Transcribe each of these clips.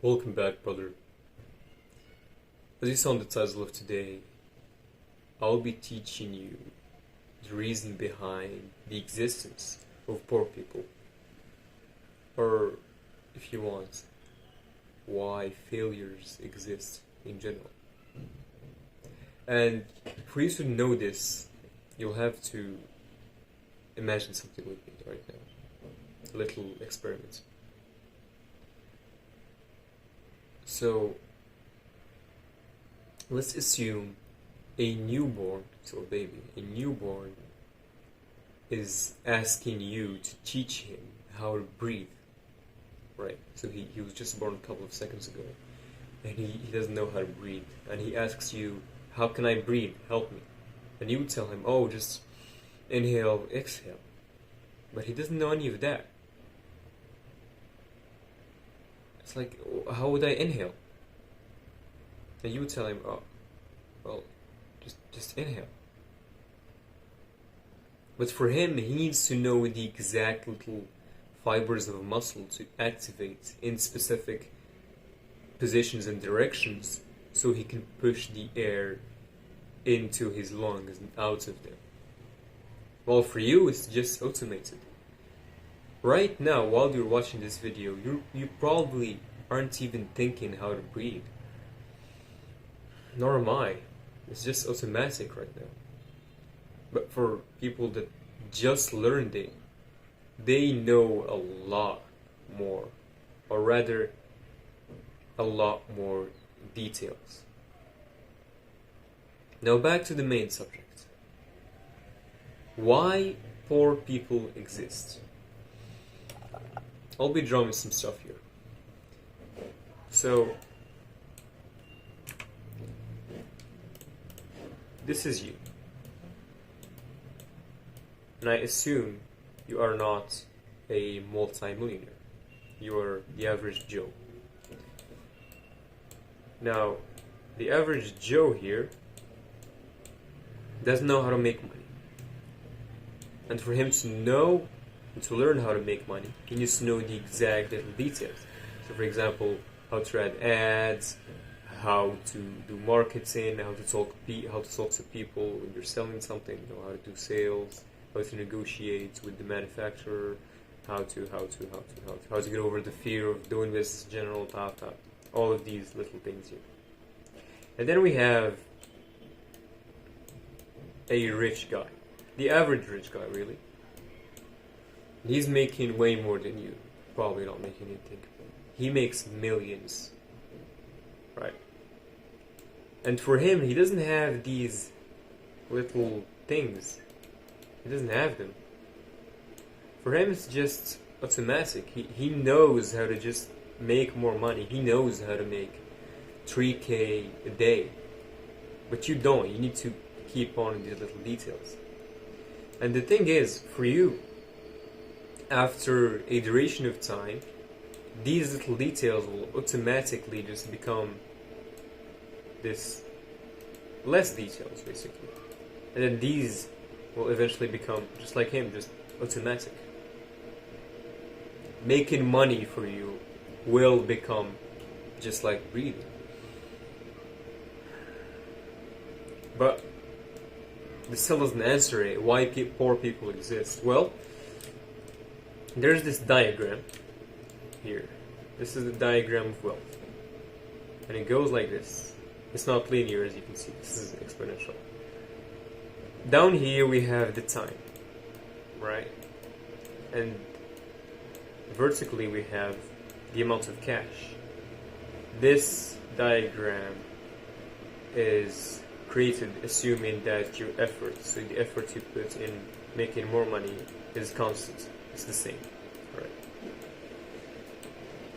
Welcome back, brother. As you saw in the title of today, I'll be teaching you the reason behind the existence of poor people. Or, if you want, why failures exist in general. And for you to know this, you'll have to imagine something with me right now. A little experiment. So, let's assume a newborn, so a baby, a newborn is asking you to teach him how to breathe, right? So he was just born a couple of seconds ago, and he doesn't know how to breathe, and he asks you, how can I breathe? Help me. And you would tell him, oh, just inhale, exhale. But he doesn't know any of that. It's like, how would I inhale? And you would tell him, oh, well, just inhale. But for him, he needs to know the exact little fibers of muscle to activate in specific positions and directions so he can push the air into his lungs and out of them. Well, for you, it's just automated. Right now, while you're watching this video, you probably aren't even thinking how to breathe. Nor am I. It's just automatic right now. But for people that just learned it, they know a lot more. Or rather, a lot more details. Now back to the main subject. Why poor people exist? I'll be drawing some stuff here. So, this is you. And I assume you are not a multi-millionaire. You are the average Joe. Now, the average Joe here doesn't know how to make money. And for him to know and to learn how to make money, he needs to know the exact little details. So for example, how to write ads, how to do marketing, how to talk to people when you're selling something, how to do sales, how to negotiate with the manufacturer, how to get over the fear of doing business in general, all of these little things here. And then we have a rich guy, the average rich guy, really. He's making way more than you. Probably not making anything. He makes millions. Right? And for him, he doesn't have these little things. He doesn't have them. For him, it's just automatic. He knows how to just make more money. He knows how to make 3K a day. But you don't. You need to keep on these little details. And the thing is, for you, after a duration of time, these little details will automatically just become this less details, basically. And then these will eventually become, just like him, just automatic. Making money for you will become just like breathing. But this still doesn't answer it. Why poor people exist? Well, there's this diagram here. This is the diagram of wealth. And it goes like this. It's not linear, as you can see. This is exponential. Down here we have the time, right? And vertically we have the amount of cash. This diagram is created assuming that your effort, so the effort you put in making more money, is constant. It's the same, right?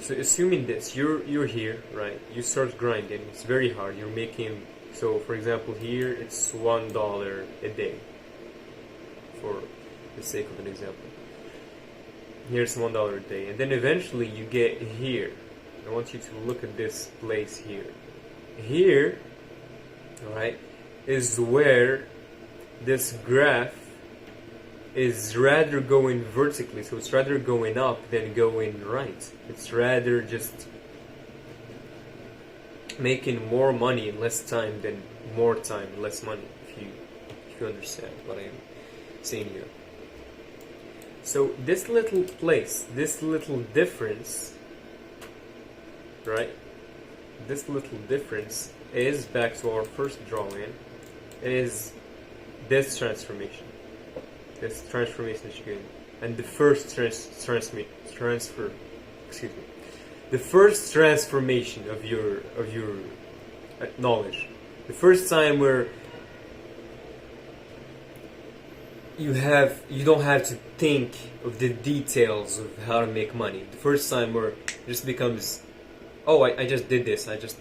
So assuming this, you're here, right? You start grinding. It's very hard. You're making, so for example, here it's $1 a day, for the sake of an example. Here's $1 a day, and then eventually you get here. I want you to look at this place here. Here, right, is where this graph is rather going vertically, so it's rather going up than going right. It's rather just making more money in less time than more time in less money, if you understand what I'm saying here. So this little place, this little difference, right? This little difference is, back to our first drawing, is this transformation. This transformation that you get. And the first the first transformation of your knowledge. The first time where you don't have to think of the details of how to make money. The first time where it just becomes, oh, I just did this. I'll just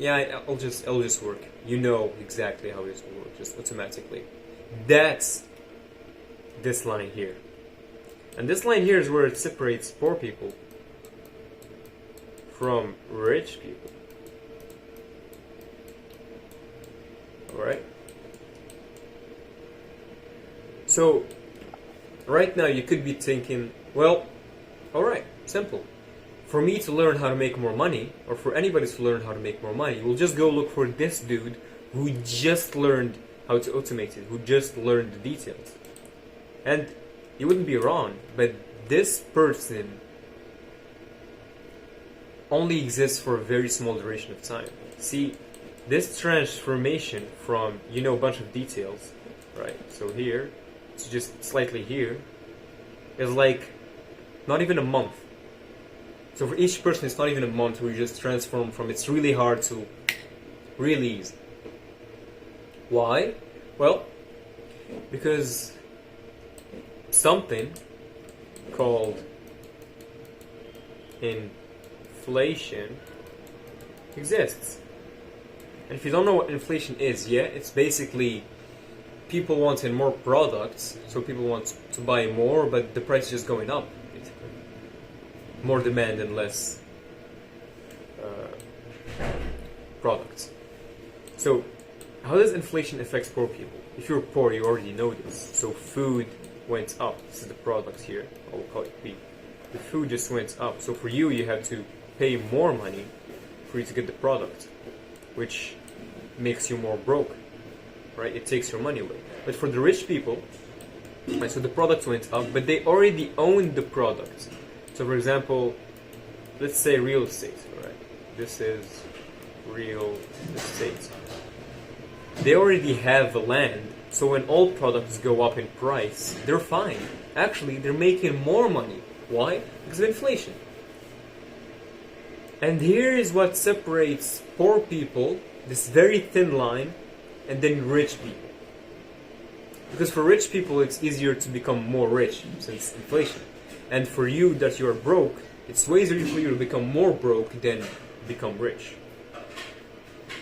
work. You know exactly how it will work, just automatically. That's this line here. And this line here is where it separates poor people from rich people. Alright? So, right now you could be thinking, well, alright, simple. For me to learn how to make more money, or for anybody to learn how to make more money, we'll just go look for this dude who just learned how to automate it, who just learned the details. And you wouldn't be wrong, but this person only exists for a very small duration of time. See, this transformation from, a bunch of details, right? So here, to just slightly here, is like not even a month. So for each person, it's not even a month where you just transform from it's really hard to really easy. Why? Well, because something called inflation exists. And if you don't know what inflation is yet, it's basically people wanting more products, so people want to buy more, but the price is just going up, basically. More demand and less products. So, how does inflation affect poor people? If you're poor, you already know this. So food went up. This is the product here. I'll call it P. The food just went up. So for you, you have to pay more money for you to get the product, which makes you more broke, right? It takes your money away. But for the rich people, right, so the product went up, but they already own the product. So for example, let's say real estate, right? This is real estate. They already have the land, so when all products go up in price, they're fine. Actually, they're making more money. Why? Because of inflation. And here is what separates poor people, this very thin line, and then rich people. Because for rich people, it's easier to become more rich since inflation. And for you that you're broke, it's way easier for you to become more broke than become rich.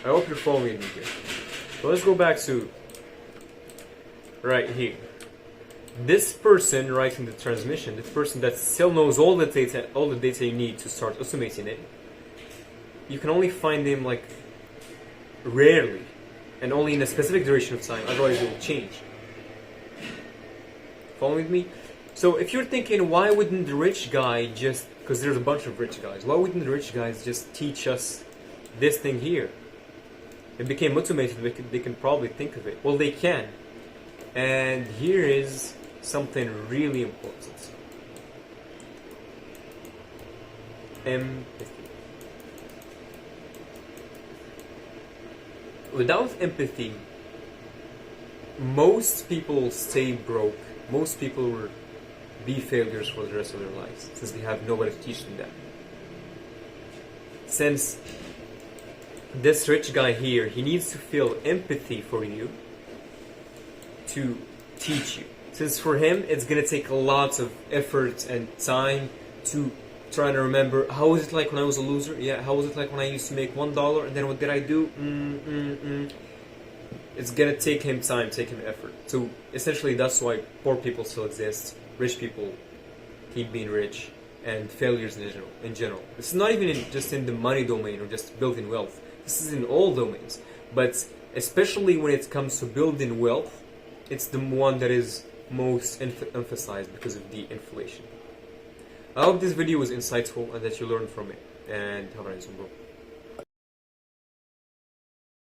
I hope you're following me here. So let's go back to right here. This person writing the transmission, the person that still knows all the data you need to start automating it, you can only find them like rarely and only in a specific duration of time, otherwise it will change. Following me? So if you're thinking, why wouldn't the rich guy just, because there's a bunch of rich guys, why wouldn't the rich guys just teach us this thing here? It became automated, they can probably think of it. Well, they can. And here is something really important. Empathy. Without empathy, most people stay broke. Most people will be failures for the rest of their lives, since they have nobody to teach them that. Since this rich guy here, he needs to feel empathy for you to teach you. Since for him, it's going to take lots of effort and time to try to remember, how was it like when I was a loser? Yeah, how was it like when I used to make $1 and then what did I do? It's going to take him time, take him effort. So essentially that's why poor people still exist, rich people keep being rich, and failures in general. This is not even just in the money domain or just building wealth. This is in all domains. But especially when it comes to building wealth, it's the one that is most emphasized because of the inflation. I hope this video was insightful and that you learned from it. And have a nice one, bro.